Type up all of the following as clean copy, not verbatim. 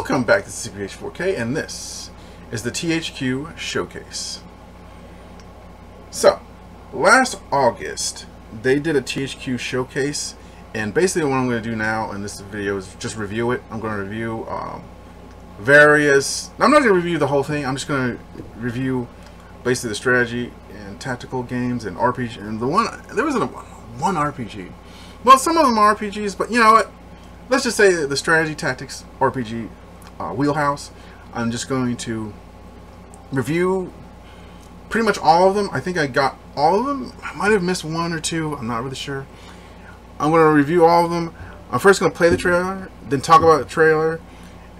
Welcome back to CPH4K, and this is the THQ Showcase. So, last August, they did a THQ Showcase, and basically what I'm going to do now in this video is just review it. I'm going to review various... I'm not going to review the whole thing, I'm just going to review basically the strategy and tactical games and RPG, and there wasn't one RPG. Well, some of them are RPGs, but you know what? Let's just say the strategy, tactics, RPG wheelhouse. I'm just going to review pretty much all of them. I think I got all of them. I might have missed one or two. I'm not really sure. I'm going to review all of them. I'm first going to play the trailer, then talk about the trailer,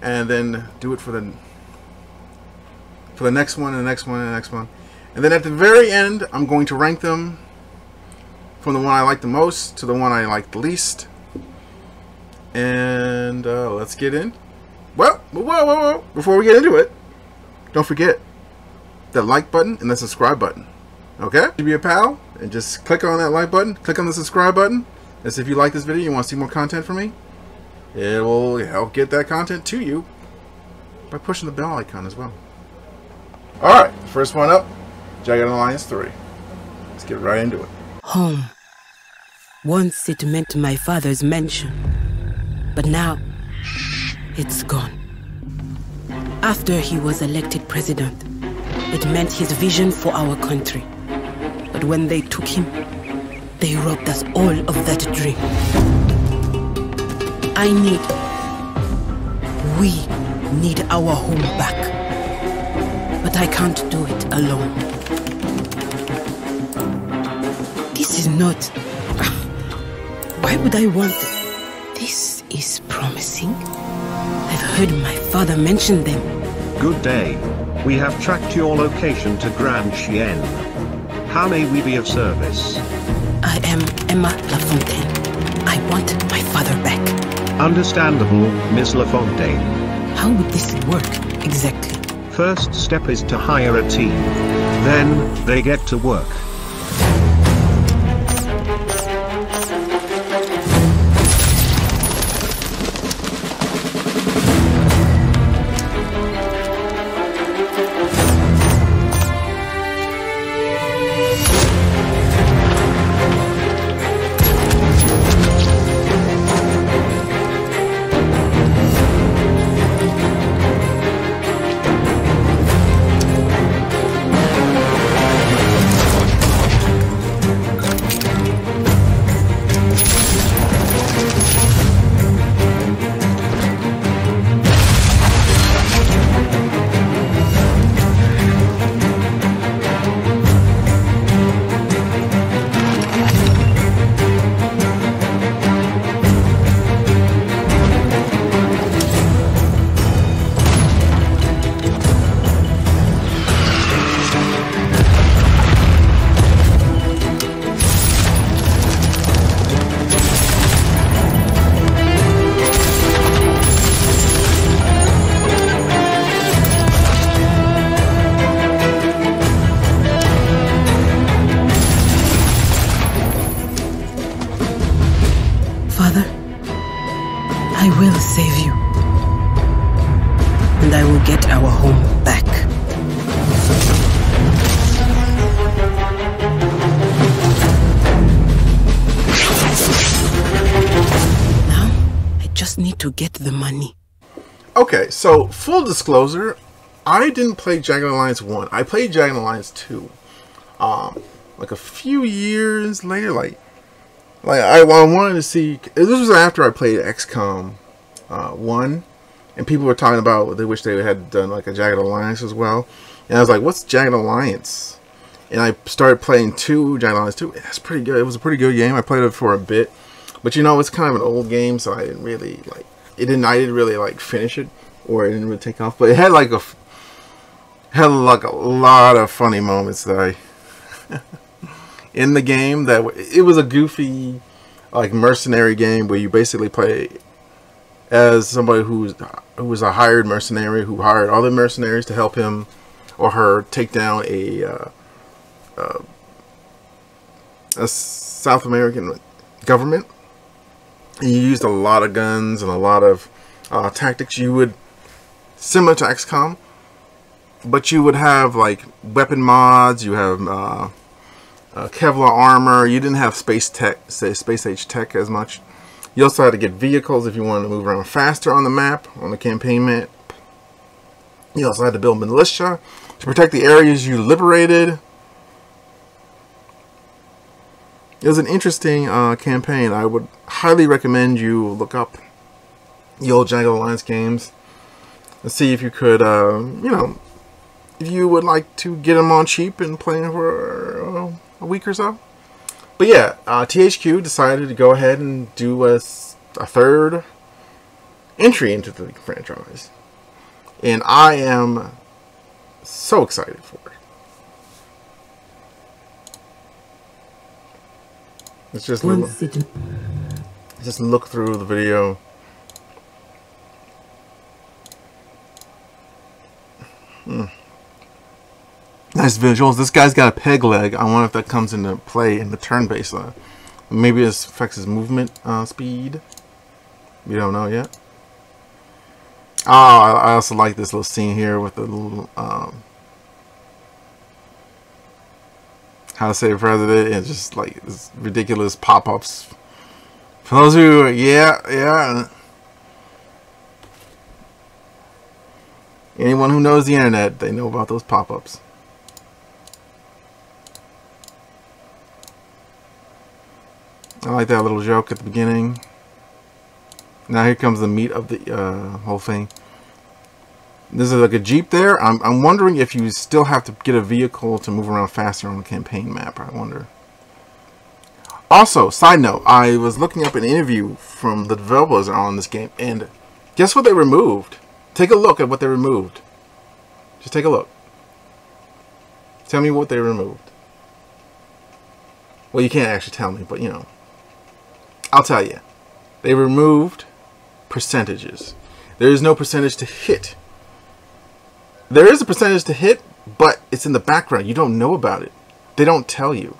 and then do it for the next one, and the next one, and the next one. And then at the very end, I'm going to rank them from the one I like the most to the one I like the least. And let's get in. Well, whoa. Before we get into it, don't forget that like button and the subscribe button. Okay? Be a pal and just click on that like button, click on the subscribe button. As if you like this video, you want to see more content from me. It will help get that content to you by pushing the bell icon as well. Alright, first one up, Jagged Alliance 3. Let's get right into it. Home. Once it meant my father's mansion, but now it's gone. After he was elected president, it meant his vision for our country. But when they took him, they robbed us all of that dream. We need our home back. But I can't do it alone. This is not... Why would I want it? This is promising. I've heard my father mention them. Good day. We have tracked your location to Grand Chien. How may we be of service? I am Emma Lafontaine. I want my father back. Understandable, Miss Lafontaine. How would this work, exactly? First step is to hire a team. Then, they get to work. Father, I will save you. And I will get our home back. Now, I just need to get the money. Okay, so full disclosure, I didn't play Jagged Alliance 1. I played Jagged Alliance 2. Like a few years later, I wanted to see. This was after I played XCOM 1, and people were talking about they wish they had done like a Jagged Alliance as well. And I was like, "What's Jagged Alliance?" And I started playing Jagged Alliance 2. That's pretty good. It was a pretty good game. I played it for a bit, but you know, it's kind of an old game, so I didn't really like. I didn't really like finish it, or it didn't really take off. But it had like a lot of funny moments that I. In the game, that it was a goofy like mercenary game where you basically play as somebody who was a hired mercenary who hired other mercenaries to help him or her take down a South American government. And you used a lot of guns and a lot of tactics. You would similar to XCOM, but you would have like weapon mods. You have Kevlar armor. You didn't have space age tech as much. You also had to get vehicles if you wanted to move around faster on the map, on the campaign map. You also had to build militia to protect the areas you liberated. It was an interesting campaign. I would highly recommend you look up the old Jagged Alliance games and see if you could, you know, if you would like to get them on cheap and play them for a week or so. But yeah, THQ decided to go ahead and do a third entry into the franchise. And I am so excited for it. Let's just look through the video. Nice visuals. This guy's got a peg leg. I wonder if that comes into play in the turn-based. Maybe this affects his movement speed. We don't know yet. Oh, I also like this little scene here with the little how to say president, and just like this ridiculous pop-ups. For those of you, yeah. Anyone who knows the internet, they know about those pop-ups. I like that little joke at the beginning. Now here comes the meat of the whole thing. This is like a Jeep there. I'm wondering if you still have to get a vehicle to move around faster on the campaign map. I wonder. Also, side note, I was looking up an interview from the developers on this game, and guess what they removed? Take a look at what they removed. Just take a look. Tell me what they removed. Well, you can't actually tell me, but you know. I'll tell you. They removed percentages. There is no percentage to hit. There is a percentage to hit, but it's in the background. You don't know about it. They don't tell you.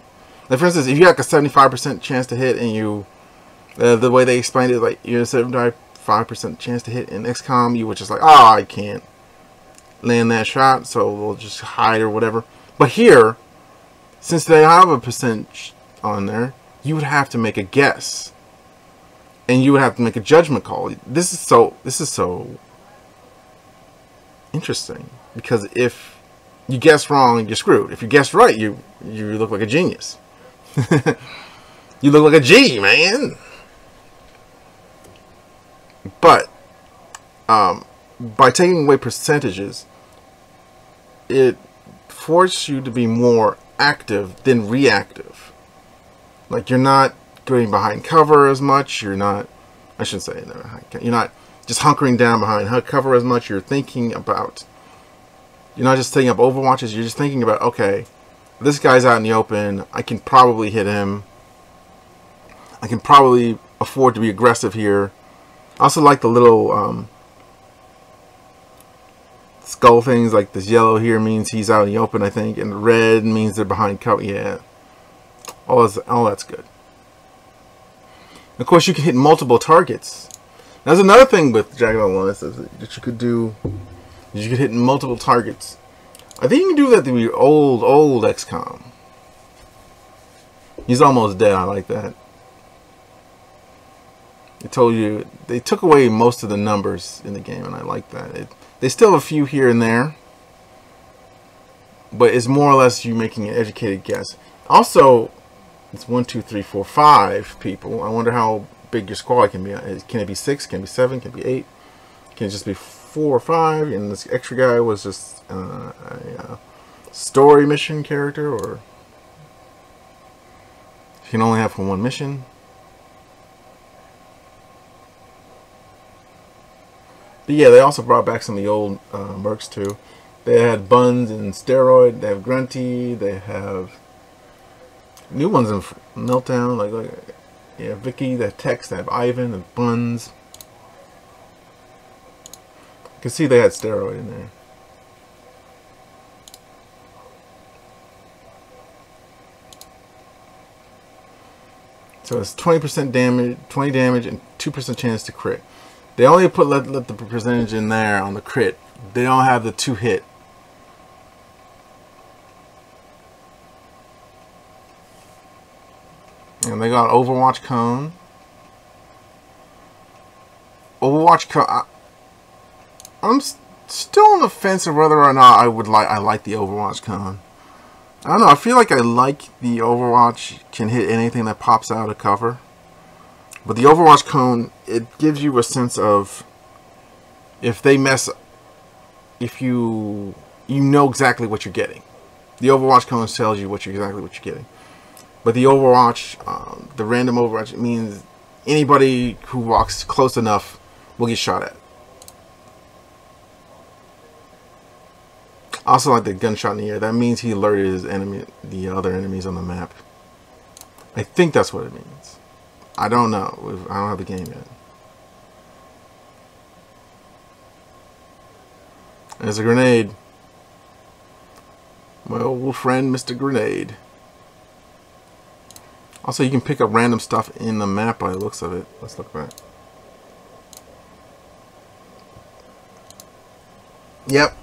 Like, for instance, if you have a 75% chance to hit and you, the way they explained it, like, you're a 75% chance to hit in XCOM, you were just like, oh, I can't land that shot, so we'll just hide or whatever. But here, since they have a percentage on there, you would have to make a guess. And you would have to make a judgment call. This is so interesting, because if you guess wrong, you're screwed. If you guess right, you look like a genius. You look like a G, man. But by taking away percentages, it forces you to be more active than reactive. Like, you're not going behind cover as much. You're not, I shouldn't say that. You're not just hunkering down behind cover as much. You're thinking about, you're not just setting up overwatches. You're just thinking about, okay, this guy's out in the open. I can probably hit him. I can probably afford to be aggressive here. I also like the little skull things. Like this yellow here means he's out in the open, I think, and the red means they're behind cover. Yeah, all that's good. Of course, you can hit multiple targets. That's another thing with Jagged Alliance that you could do. You could hit multiple targets. I think you can do that to your old XCOM. He's almost dead. I like that. They told you, they took away most of the numbers in the game, and I like that. They still have a few here and there, but it's more or less you making an educated guess. Also, it's 1, 2, 3, 4, 5 people. I wonder how big your squad can be. Can it be 6? Can it be 7? Can it be 8? Can it just be 4 or 5? And this extra guy was just a story mission character, or you can only have for one mission. But yeah, they also brought back some of the old mercs too. They had Buns and Steroid. They have Grunty. They have new ones in Meltdown. Like yeah, Vicky. They have Tex. They have Ivan and Buns. You can see they had Steroid in there. So it's 20% damage, 20 damage, and 2% chance to crit. They only put let the percentage in there on the crit They don't have the 2-hit. And they got Overwatch Cone. Overwatch Cone. I'm still on the fence of whether or not I like the Overwatch Cone. I don't know. I feel like I like the Overwatch can hit anything that pops out of cover. But the Overwatch Cone, it gives you a sense of if they mess, if you know exactly what you're getting. The Overwatch Cone tells you exactly what you're getting. But the Overwatch, the random Overwatch, it means anybody who walks close enough will get shot at. Also, like the gunshot in the air, that means he alerted his enemy, the other enemies on the map. I think that's what it means. I don't know. I don't have the game yet. There's a grenade. My old friend, Mr. Grenade. Also, you can pick up random stuff in the map by the looks of it. Let's look back. Yep.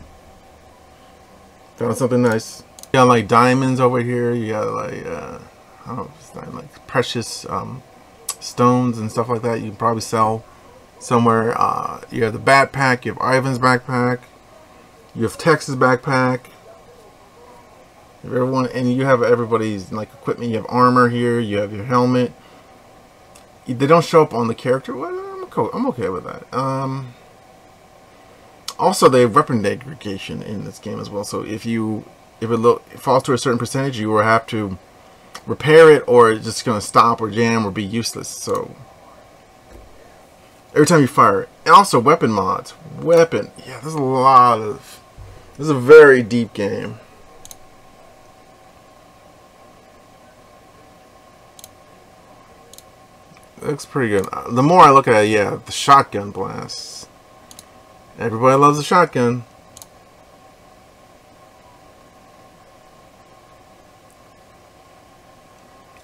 Found something nice. You got like diamonds over here. You got like, I don't know, it's like precious stones and stuff like that. You can probably sell somewhere. You have the backpack. You have Ivan's backpack. You have Tex's backpack. Everyone, and you have everybody's like equipment. You have armor here. You have your helmet. They don't show up on the character. Well, I'm okay with that. Also, they have weapon degradation in this game as well. So if it falls to a certain percentage, you will have to repair it, or it's just going to stop or jam or be useless. So every time you fire it, and also weapon mods. Yeah, there's a lot of. This is a very deep game. It looks pretty good. The more I look at it, yeah, the shotgun blasts. Everybody loves a shotgun.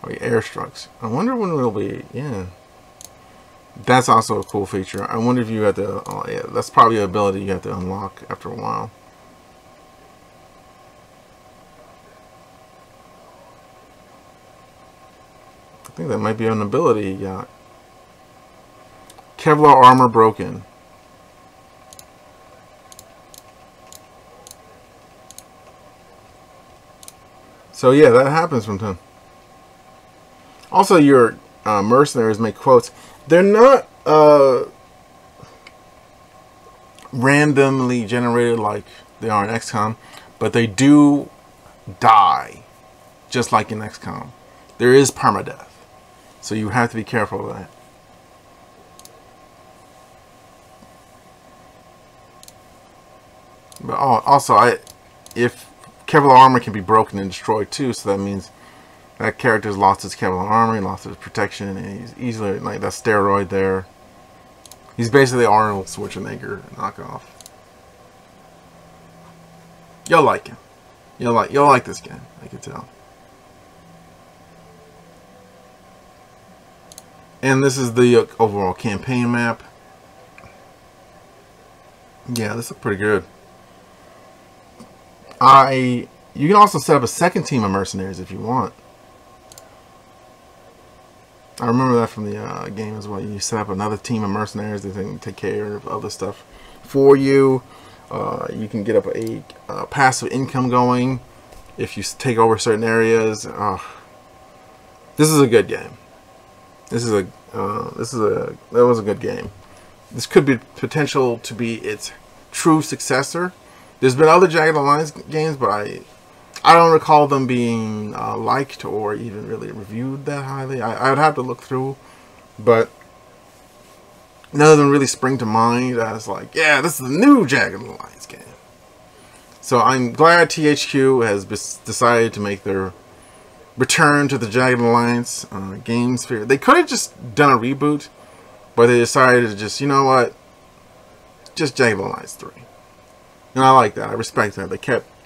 Oh, yeah, airstrikes. I wonder when it'll be. Yeah, that's also a cool feature. I wonder if you have to. Oh, yeah, that's probably an ability you have to unlock after a while. I think that might be an ability. Yeah. Kevlar armor broken. So yeah, that happens from time. Also, your mercenaries make quotes. They're not randomly generated like they are in XCOM, but they do die, just like in XCOM. There is permadeath, so you have to be careful of that. But also, if Kevlar armor can be broken and destroyed too, so that means that character's lost his Kevlar armor, he lost his protection, and he's easily, like, that steroid there. He's basically Arnold Schwarzenegger knockoff. You'll like him. You'll like this game, I can tell. And this is the overall campaign map. Yeah, this looks pretty good. You can also set up a second team of mercenaries if you want. I remember that from the game as well. You set up another team of mercenaries that can take care of other stuff for you. You can get up a passive income going if you take over certain areas. This is a good game. That was a good game. This could be potential to be its true successor. There's been other Jagged Alliance games, but I don't recall them being liked or even really reviewed that highly. I would have to look through, but none of them really spring to mind as like, yeah, this is the new Jagged Alliance game. So I'm glad THQ has decided to make their return to the Jagged Alliance game sphere. They could have just done a reboot, but they decided to just, you know what, just Jagged Alliance 3. And I like that. I respect that.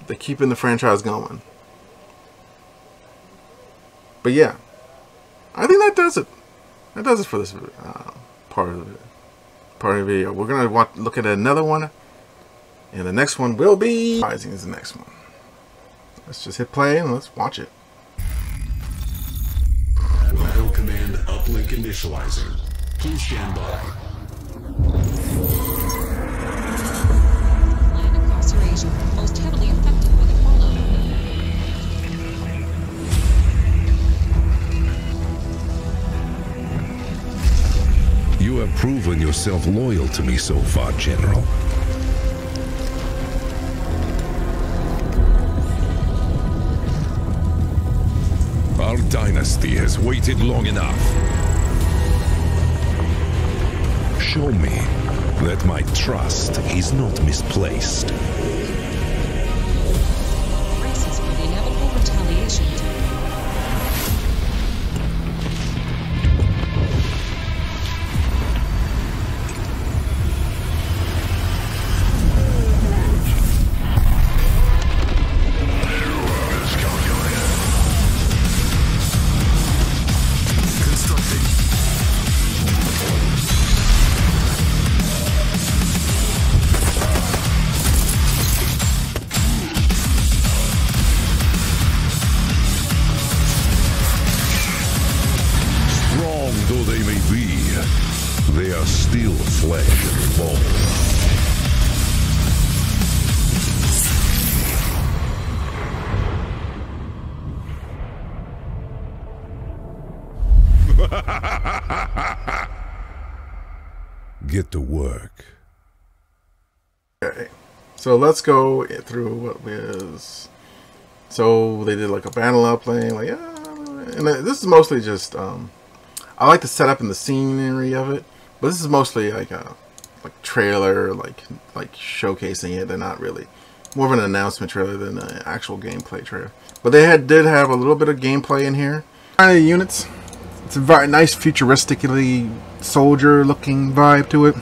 They're keeping the franchise going. But yeah, I think that does it. That does it for this part of the video. We're gonna look at another one And the next one will be Rising is the next one. Let's just hit play and let's watch it. Battle command uplink initializing. Please stand by. Line incarceration, most heavily affected by the fallout. You have proven yourself loyal to me so far, General. Our dynasty has waited long enough. Show me that my trust is not misplaced. Braces for the inevitable retaliation. Though they may be, they are still flesh and bone. Get to work. Okay, so let's go through what was. So they did like a battle uplink, like and this is mostly just I like the setup and the scenery of it, but this is mostly like a trailer, like showcasing it. They're not really more of an announcement trailer than an actual gameplay trailer. But they did have a little bit of gameplay in here. Kind of units. It's a very nice futuristically soldier-looking vibe to it.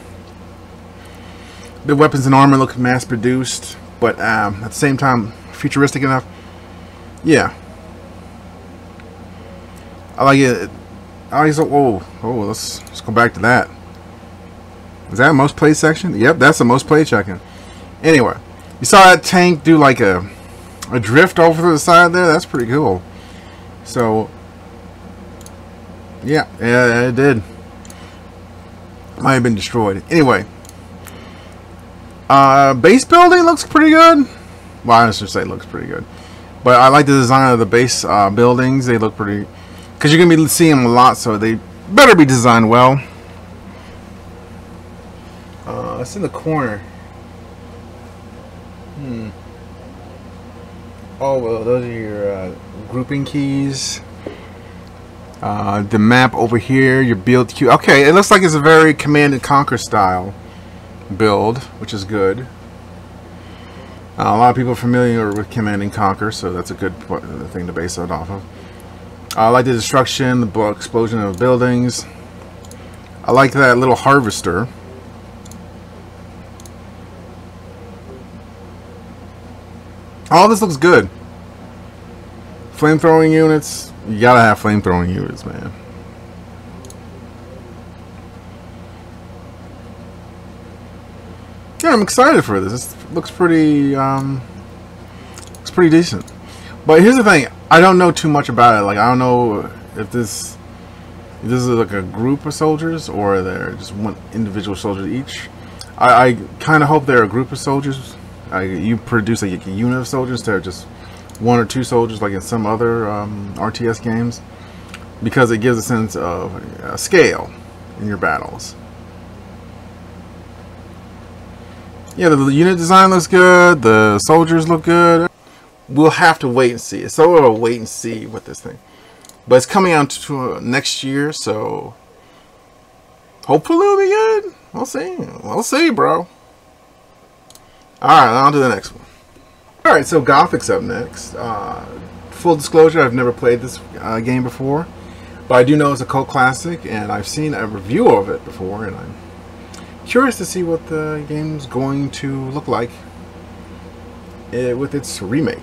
The weapons and armor look mass-produced, but at the same time futuristic enough. Yeah, I like it. Let's go back to that. Is that a most played section? Yep, that's the most played section. Anyway, you saw that tank do like a drift over to the side there. That's pretty cool. So, yeah, it did. Might have been destroyed. Anyway, base building looks pretty good. Well, I should say it looks pretty good. But I like the design of the base buildings. They look pretty... Because you're going to be seeing them a lot, so they better be designed well. It's in the corner. Oh, well, those are your grouping keys. The map over here, your build queue. Okay, it looks like it's a very Command and Conquer style build, which is good. A lot of people are familiar with Command and Conquer, so that's a good thing to base it off of. I like the destruction, the explosion of buildings. I like that little harvester. All this looks good. Flamethrowing units. You gotta have flamethrowing units, man. Yeah, I'm excited for this. This looks pretty decent. But here's the thing, I don't know too much about it. Like, I don't know if this is like a group of soldiers or they're just one individual soldier each. I kind of hope they're a group of soldiers. You produce like a unit of soldiers instead of just one or two soldiers like in some other RTS games, because it gives a sense of scale in your battles. Yeah, the unit design looks good. The soldiers look good. We'll have to wait and see. It's sort of a wait and see with this thing. But it's coming out to next year, so hopefully it'll be good. We'll see. We'll see, bro. Alright, on to the next one. Alright, so Gothic's up next. Full disclosure, I've never played this game before. But I do know it's a cult classic, and I've seen a review of it before, and I'm curious to see what the game's going to look like with its remake.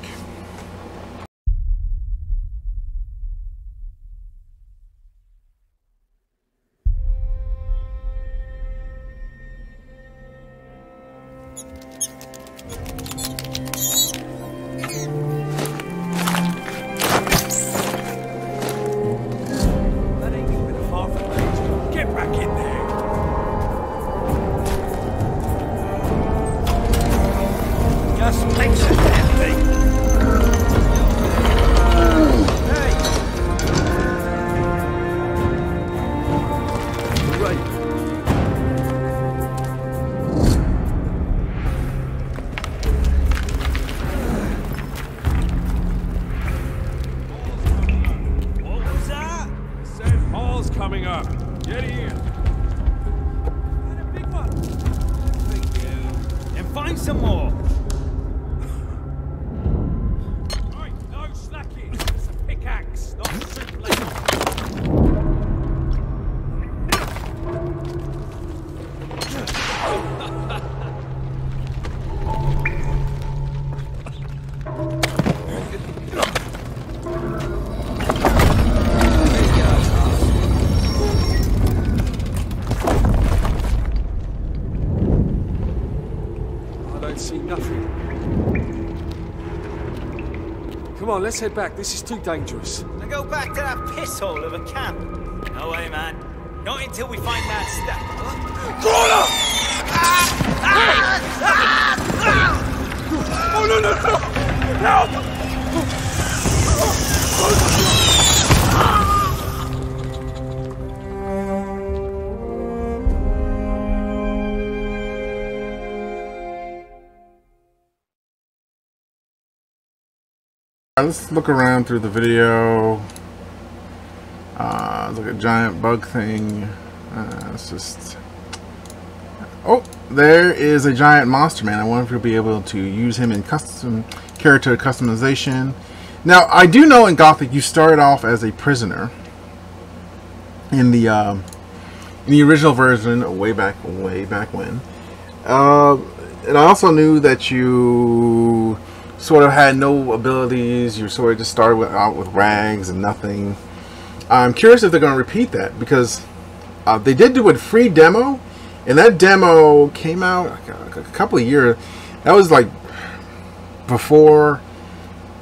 That ain't even half a page. Get back in there. Just makes it empty. Hey! Right. What was that? Said Paul's coming up. Get in. Got a big one. Thank you. And find some more. Right, no slacking. It's a pickaxe, not a soup ladle. I don't see nothing. Come on, let's head back. This is too dangerous. Now go back to that pisshole of a camp. No way, man. Not until we find that stuff. Oh, no, no, no! Help! Let's look around through the video. It's like a giant bug thing. It's just... Oh, there is a giant monster man. I wonder if you'll be able to use him in custom character customization. Now, I do know in Gothic you start off as a prisoner in the original version, way back when. And I also knew that you sort of had no abilities. You sort of just started out with rags and nothing. I'm curious if they're going to repeat that, because they did do a free demo, and that demo came out a couple of years. That was like before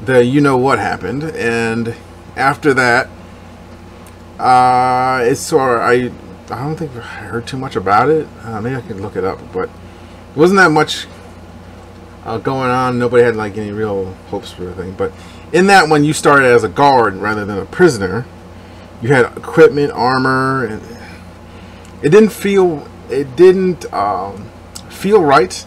the you-know-what happened, and after that, it's sort of, I don't think I heard too much about it. Maybe I can look it up, but it wasn't that much going on. Nobody had like any real hopes for the thing. But in that one, you started as a guard rather than a prisoner. You had equipment, armor, and it didn't feel right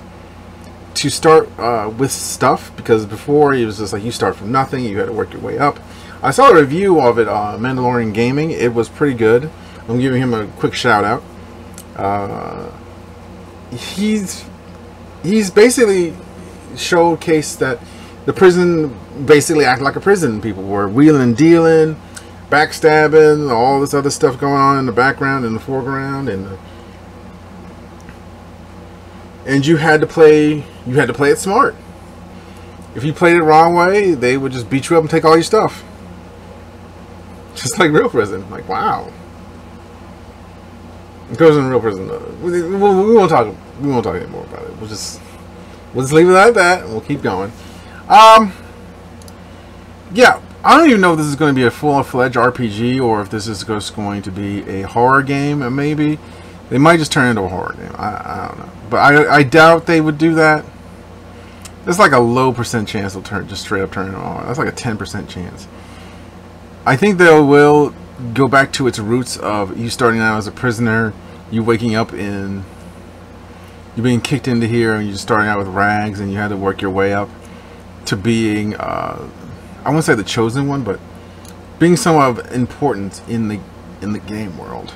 to start with stuff, because before it was just like you start from nothing, you had to work your way up. I saw a review of it on Mandalorian Gaming. It was pretty good. I'm giving him a quick shout out. He's basically showcased that the prison basically acted like a prison. People were wheeling and dealing, backstabbing, all this other stuff going on in the background, in the foreground, and you had to play it smart. If you played it the wrong way, they would just beat you up and take all your stuff, just like real prison. Like, wow. It goes in real prison. We won't talk anymore about it. We'll just leave it at that, and we'll keep going. Yeah, I don't even know if this is going to be a full-fledged RPG or if this is just going to be a horror game. Maybe they might just turn it into a horror game. I don't know, but I doubt they would do that. There's like a low % chance they'll just straight up turn it on. That's like a 10% chance. I think they will go back to its roots of you starting out as a prisoner, you waking up in, you're being kicked into here, and you're starting out with rags, and you had to work your way up to being, I won't say the chosen one, but being someone of importance in the game world.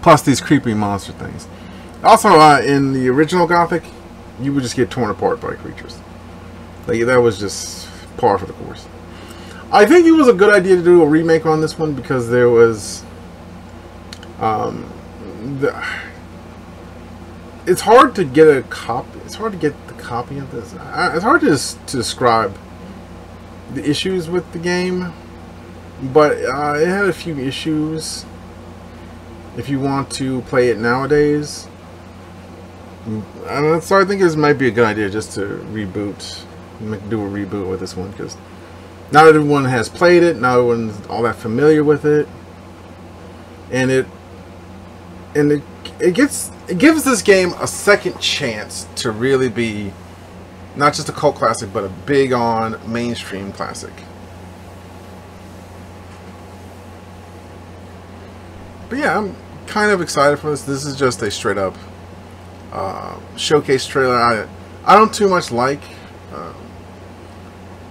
Plus these creepy monster things. Also, in the original Gothic, you would just get torn apart by creatures. Like, that was just par for the course. I think it was a good idea to do a remake on this one, because there was it's hard to get a copy. It's hard to get the copy of this. It's hard to describe the issues with the game, but it had a few issues if you want to play it nowadays. So I think this might be a good idea just to reboot, do a reboot with this one, because not everyone has played it, not everyone's all that familiar with it, and it gives this game a second chance to really be not just a cult classic, but a big on mainstream classic. But yeah, I'm kind of excited for this. This is just a straight up showcase trailer. I don't too much like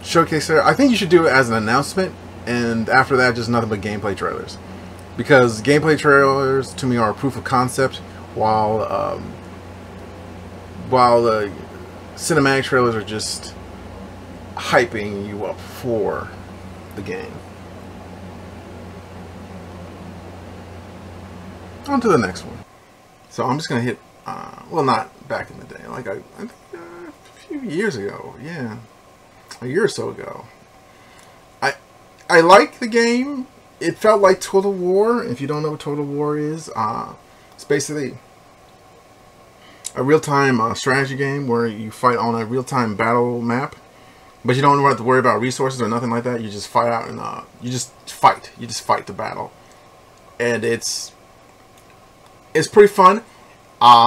showcase trailer. I think you should do it as an announcement, and after that, just nothing but gameplay trailers. Because gameplay trailers to me are a proof of concept, while the cinematic trailers are just hyping you up for the game. On to the next one. So I'm just gonna hit, well, not back in the day, like I think a few years ago, yeah, a year or so ago. I like the game. It felt like Total War. If you don't know what Total War is, it's basically a real-time strategy game where you fight on a real-time battle map, but you don't have to worry about resources or nothing like that. You just fight out and you just fight the battle, and it's pretty fun.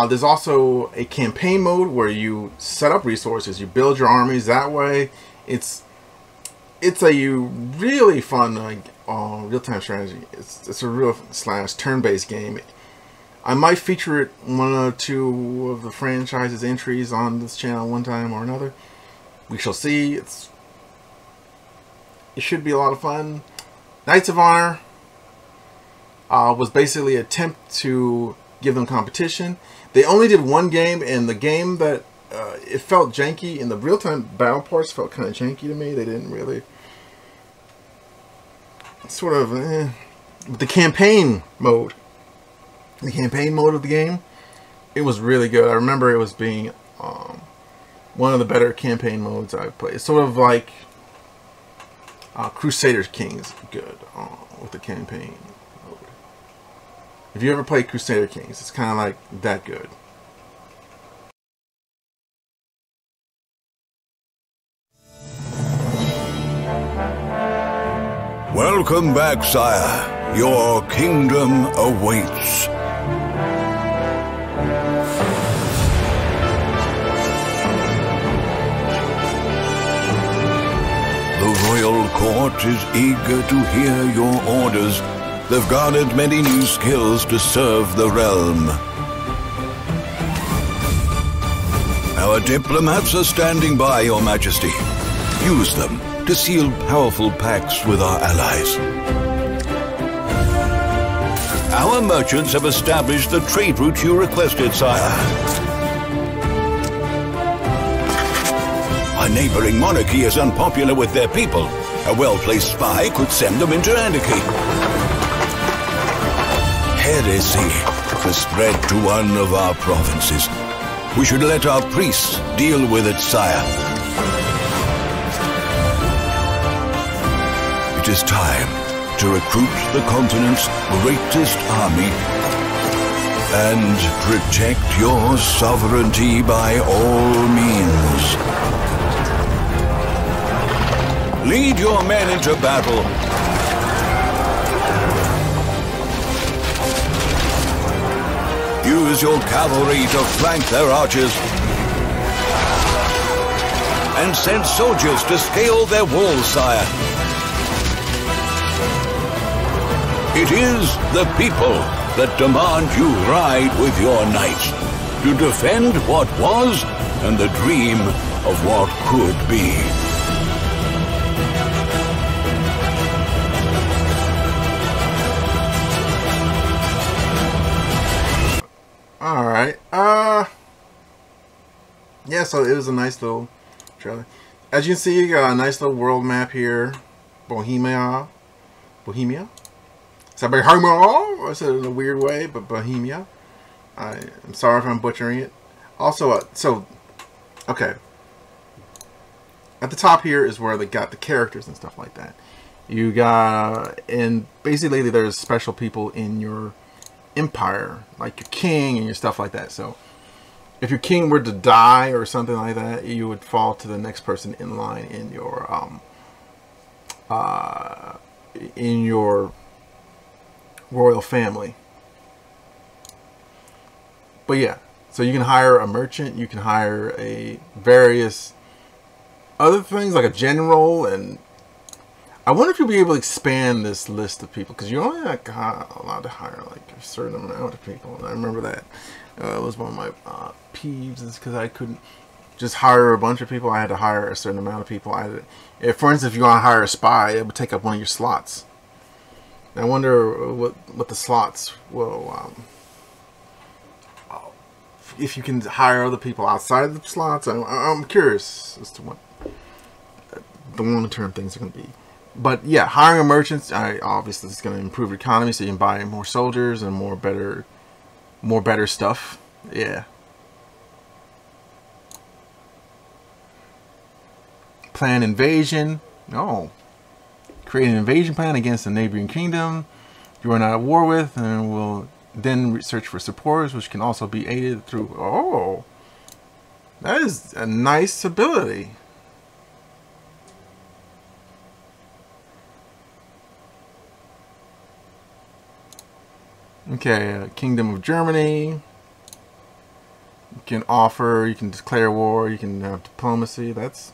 There's also a campaign mode where you set up resources, you build your armies that way. It's a really fun real-time strategy. It's a real / turn-based game. I might feature it one or two of the franchise's entries on this channel one time or another. We shall see. It should be a lot of fun. Knights of Honor was basically an attempt to give them competition. They only did one game, and the game that it felt janky, and the real-time battle parts felt kind of janky to me. They didn't really sort of with the campaign mode. The campaign mode of the game, it was really good. I remember it was being one of the better campaign modes I've played. It's sort of like Crusader Kings good with the campaign mode. If you ever played Crusader Kings, it's kind of like that good. Welcome back, sire. Your kingdom awaits. The royal court is eager to hear your orders. They've garnered many new skills to serve the realm. Our diplomats are standing by, Your Majesty. Use them to seal powerful pacts with our allies. Our merchants have established the trade route you requested, sire. Our neighboring monarchy is unpopular with their people. A well-placed spy could send them into anarchy. Heresy has spread to one of our provinces. We should let our priests deal with it, sire. It is time to recruit the continent's greatest army and protect your sovereignty by all means. Lead your men into battle. Use your cavalry to flank their archers. And send soldiers to scale their walls, sire. It is the people that demand you ride with your knights to defend what was and the dream of what could be. Alright, yeah, so it was a nice little trailer. As you can see, you got a nice little world map here. Bohemia? Is that Bohemia? Or is it in a weird way, but Bohemia? I'm sorry if I'm butchering it. Also, okay. At the top here is where they got the characters and stuff like that. You got, and basically there's special people in your empire, like your king and your stuff like that. So if your king were to die or something like that, you would fall to the next person in line in your royal family. But yeah, so you can hire a merchant, you can hire a various other things like a general, and I wonder if you'll be able to expand this list of people, because you're only like allowed to hire like a certain amount of people. And I remember that it was one of my peeves, is because I couldn't just hire a bunch of people. I had to hire a certain amount of people. If, for instance, if you want to hire a spy, it would take up one of your slots. I wonder what the slots will. If you can hire other people outside of the slots, I'm curious as to what the long-term things are going to be. But yeah, hiring a merchant, obviously it's going to improve your economy, so you can buy more soldiers and more better stuff. Yeah. Plan invasion. No. Create an invasion plan against a neighboring kingdom you are not at war with, and will then search for supporters, which can also be aided through... Oh, that is a nice ability. Okay, Kingdom of Germany. You can offer, you can declare war, you can have diplomacy. That's...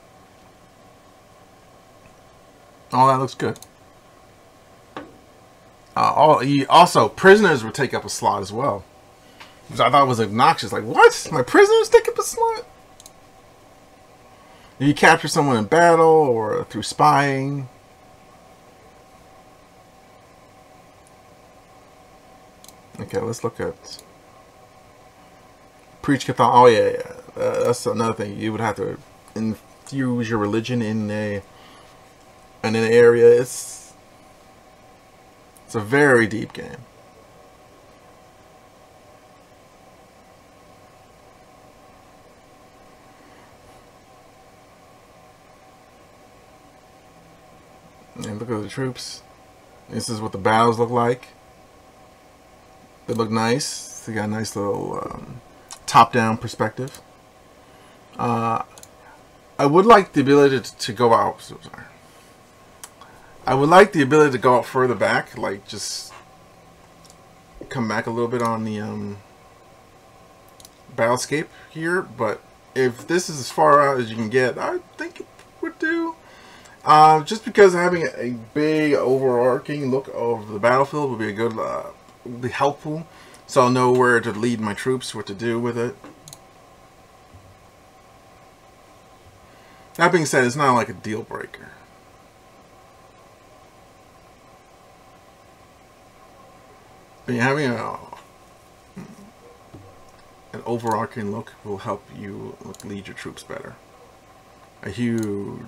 all that looks good. Also, prisoners would take up a slot as well, which I thought was obnoxious. Like, what? My prisoners take up a slot? If you capture someone in battle or through spying. Okay, let's look at preach Catholic. Oh yeah. That's another thing. You would have to infuse your religion in an area. It's a very deep game. And look at the troops. This is what the battles look like. They look nice. They got a nice little top-down perspective. I would like the ability to go out. So sorry. I would like the ability to go out further back, like just come back a little bit on the battlescape here. But if this is as far out as you can get, I think it would do. Just because having a big overarching look of the battlefield would be a good, would be helpful, so I'll know where to lead my troops, what to do with it. That being said, it's not like a deal breaker. But having an overarching look will help you lead your troops better. A huge...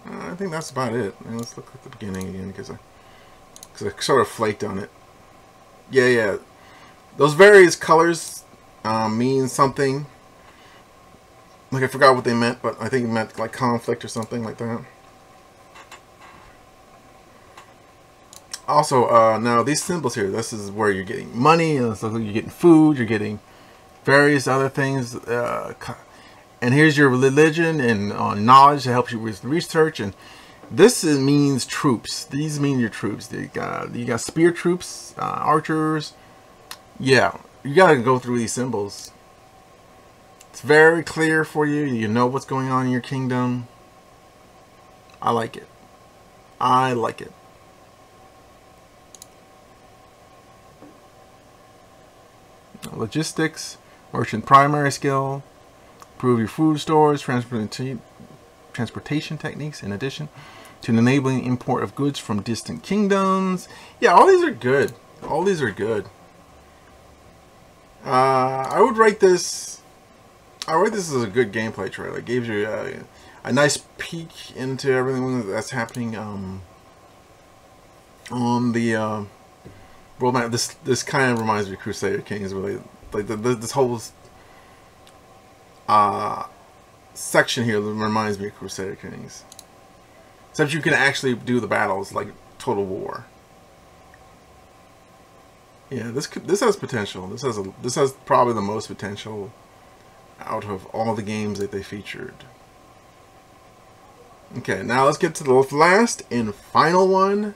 I think that's about it. Let's look at the beginning again, because I sort of flaked on it. Yeah. Those various colors mean something. Like, I forgot what they meant, but I think it meant like conflict or something like that. Also, now these symbols here, this is where you're getting money, and you're getting food, you're getting various other things. And here's your religion and knowledge to help you with research. And this means troops. These mean your troops. You got spear troops, archers. Yeah, you got to go through these symbols. It's very clear for you. You know what's going on in your kingdom. I like it. I like it. Logistics, merchant primary skill, improve your food stores, transportation techniques, in addition to enabling import of goods from distant kingdoms. Yeah, all these are good. All these are good. I would rate this. I rate this as a good gameplay trailer. It gives you a nice peek into everything that's happening on the world map. This kind of reminds me of Crusader Kings, really. Like this whole section here reminds me of Crusader Kings, except you can actually do the battles like Total War. Yeah, this has potential. This has probably the most potential out of all the games that they featured. Okay, now let's get to the last and final one.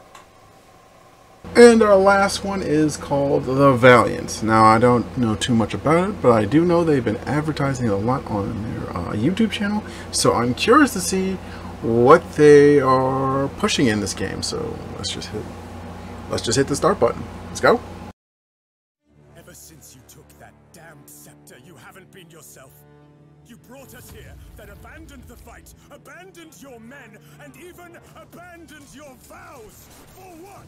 And our last one is called the Valiance. Now, I don't know too much about it, but I do know they've been advertising a lot on their YouTube channel. So I'm curious to see what they are pushing in this game. So let's just hit the start button. Let's go. Ever since you took that damned scepter, you haven't been yourself. You brought us here, then abandoned the fight, abandoned your men, and even abandoned your vows. For what?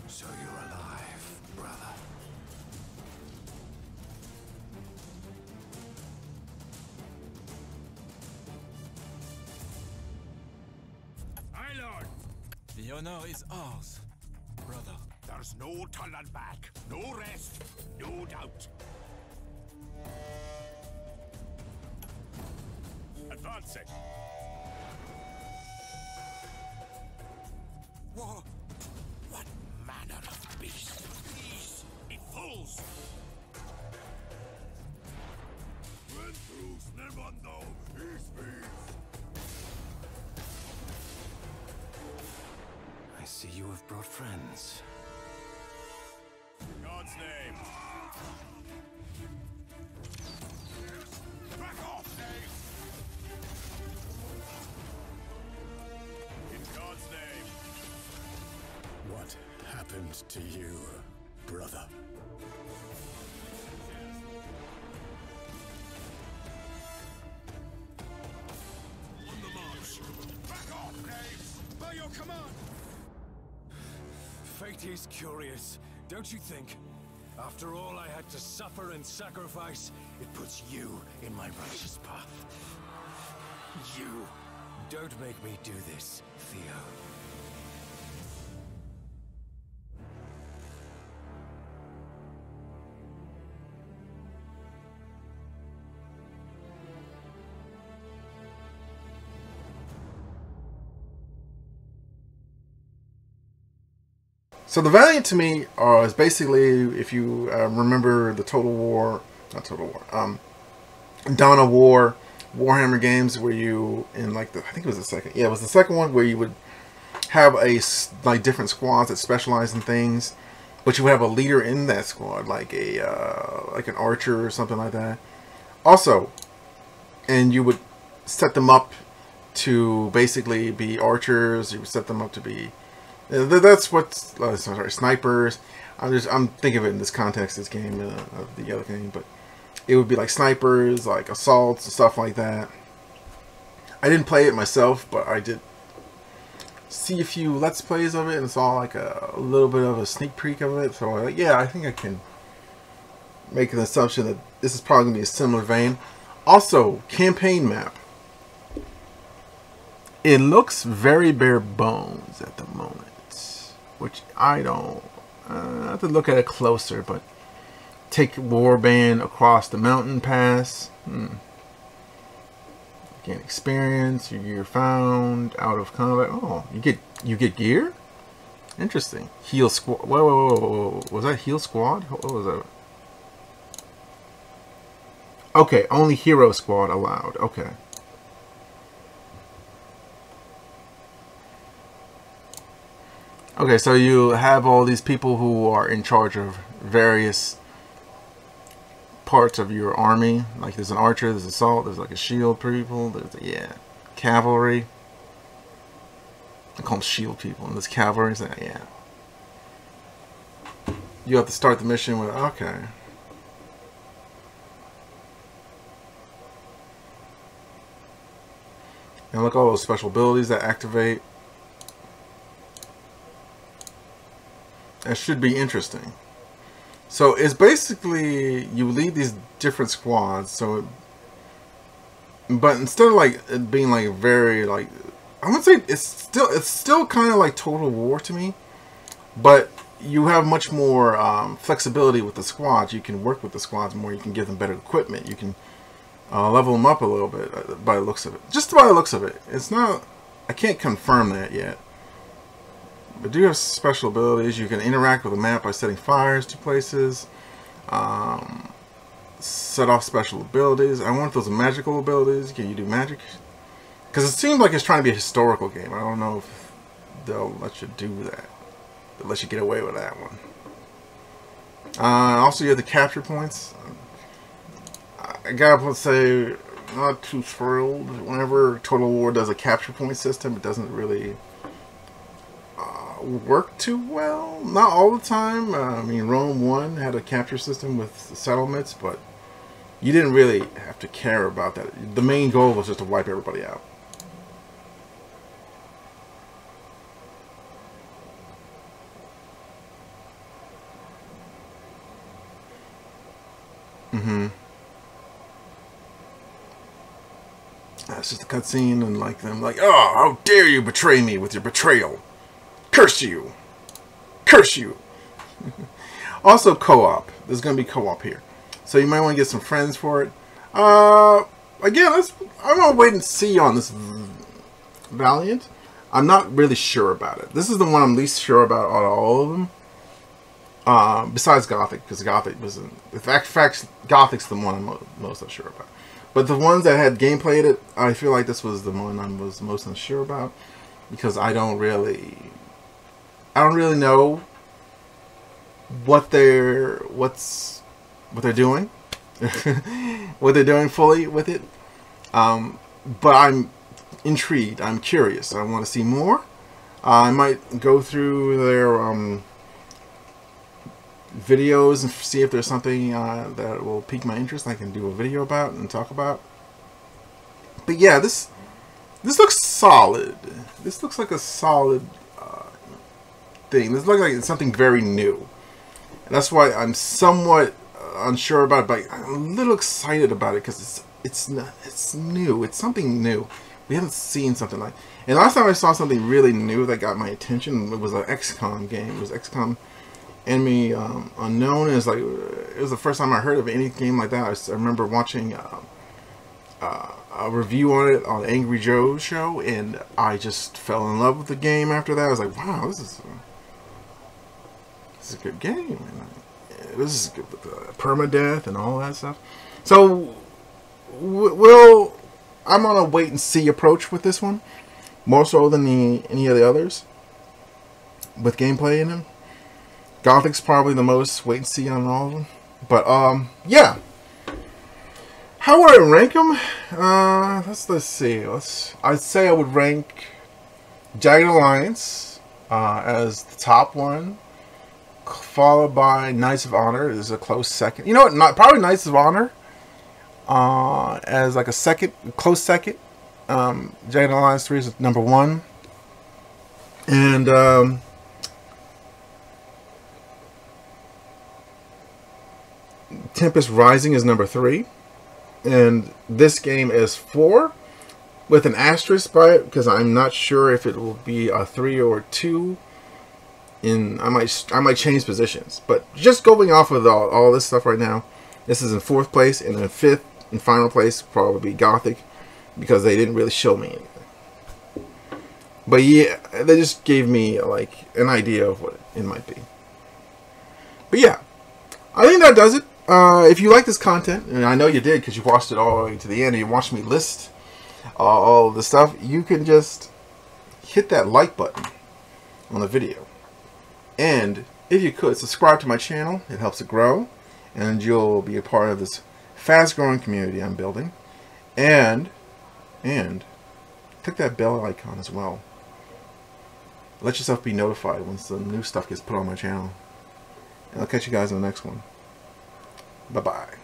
So you're alive, brother. My lord! The honor is ours, brother. There's no turning back, no rest, no doubt. Advancing. What manner of beast? These it fools! I see you have brought friends. In God's name. Back off, Dave! In God's name. What happened to you, brother? On the march. Back off, Dave! By your command! Fate is curious, don't you think? After all I had to suffer and sacrifice, it puts you in my righteous path. You. Don't make me do this, Theo. So the Valiant to me is basically, if you remember the Dawn of War, Warhammer games, where you, in like I think it was the second, yeah, it was the second one, where you would have like different squads that specialize in things, but you would have a leader in that squad, like an archer or something like that. Also, and you would set them up to basically be archers. You would set them up to be that's what's sorry, snipers. I'm thinking of it in this context, this game, of the other game, but it would be like snipers, like assaults and stuff like that. I didn't play it myself, but I did see a few Let's Plays of it and saw like a little bit of a sneak peek of it. So yeah, I think I can make an assumption that this is probably gonna be a similar vein. Also, campaign map. It looks very bare bones at the moment, which I don't. I have to look at it closer, but take warband across the mountain pass. Gain experience. Your gear found out of combat. Oh, you get gear. Interesting. Heal squad. Whoa. Was that heal squad? What was that? Okay, only hero squad allowed. Okay. Okay, so you have all these people who are in charge of various parts of your army. Like there's an archer, there's assault, there's like a shield people, there's cavalry. I call them shield people, and there's cavalry. So, yeah. You have to start the mission with okay. And look at all those special abilities that activate. That should be interesting. So it's basically you lead these different squads. So, but instead of like it being like very like, I would say it's still kind of like Total War to me, but you have much more flexibility with the squads. You can work with the squads more. You can give them better equipment. You can level them up a little bit by the looks of it. Just by the looks of it. It's not. I can't confirm that yet. But do have special abilities. You can interact with the map by setting fires to places. Set off special abilities. I want those magical abilities. Can you do magic? Because it seems like it's trying to be a historical game. I don't know if they'll let you do that. They'll let you get away with that one. Also, you have the capture points. I gotta say, not too thrilled. Whenever Total War does a capture point system, it doesn't really work too well. Not all the time. I mean, Rome 1 had a capture system with settlements, but you didn't really have to care about that. The main goal was just to wipe everybody out. That's just a cutscene, and like them, like, oh, how dare you betray me with your betrayal! Curse you! Curse you! Also, co-op. There's gonna be co-op here, so you might want to get some friends for it. Again, I'm gonna wait and see on this Valiant. I'm not really sure about it. This is the one I'm least sure about out of all of them. Besides Gothic, because Gothic wasn't. In fact, Gothic's the one I'm most unsure about. But the ones that had gameplay in it, I feel like this was the one I was most unsure about, because I don't really know what they're doing, what they're doing fully with it. But I'm intrigued. I'm curious. I want to see more. I might go through their videos and see if there's something that will pique my interest I can do a video about and talk about. But yeah, this looks solid. This looks like a solid thing. This looks like it's something very new, and that's why I'm somewhat unsure about it, but I'm a little excited about it because it's new. It's something new. We haven't seen something like. And last time I saw something really new that got my attention, it was an XCOM game. It was XCOM Enemy Unknown. It was like, it was the first time I heard of any game like that. I remember watching a review on it on Angry Joe's show, and I just fell in love with the game after that. I was like, wow, this is a good game. And this is good with permadeath and all that stuff. So I'm on a wait and see approach with this one, more so than any of the others with gameplay in them. Gothic's probably the most wait and see on all of them. But yeah. How would I rank them? Let's see. I'd say I would rank Jagged Alliance as the top one, followed by Knights of Honor is a close second. You know what? Probably Knights of Honor as like a close second. Jagged Alliance 3 is number 1, and Tempest Rising is number 3, and this game is 4 with an asterisk by it because I'm not sure if it will be a 3 or 2. I might change positions, but just going off of all this stuff right now, this is in 4th place, and in 5th and final place probably Gothic, because they didn't really show me anything. But yeah, they just gave me like an idea of what it might be. But yeah, I think that does it. If you like this content, and I know you did because you watched it all the way to the end, and you watched me list all of the stuff, you can just hit that like button on the video. And if you could, subscribe to my channel. It helps it grow, and you'll be a part of this fast-growing community I'm building. And click that bell icon as well. Let yourself be notified when some new stuff gets put on my channel. And I'll catch you guys in the next one. Bye-bye.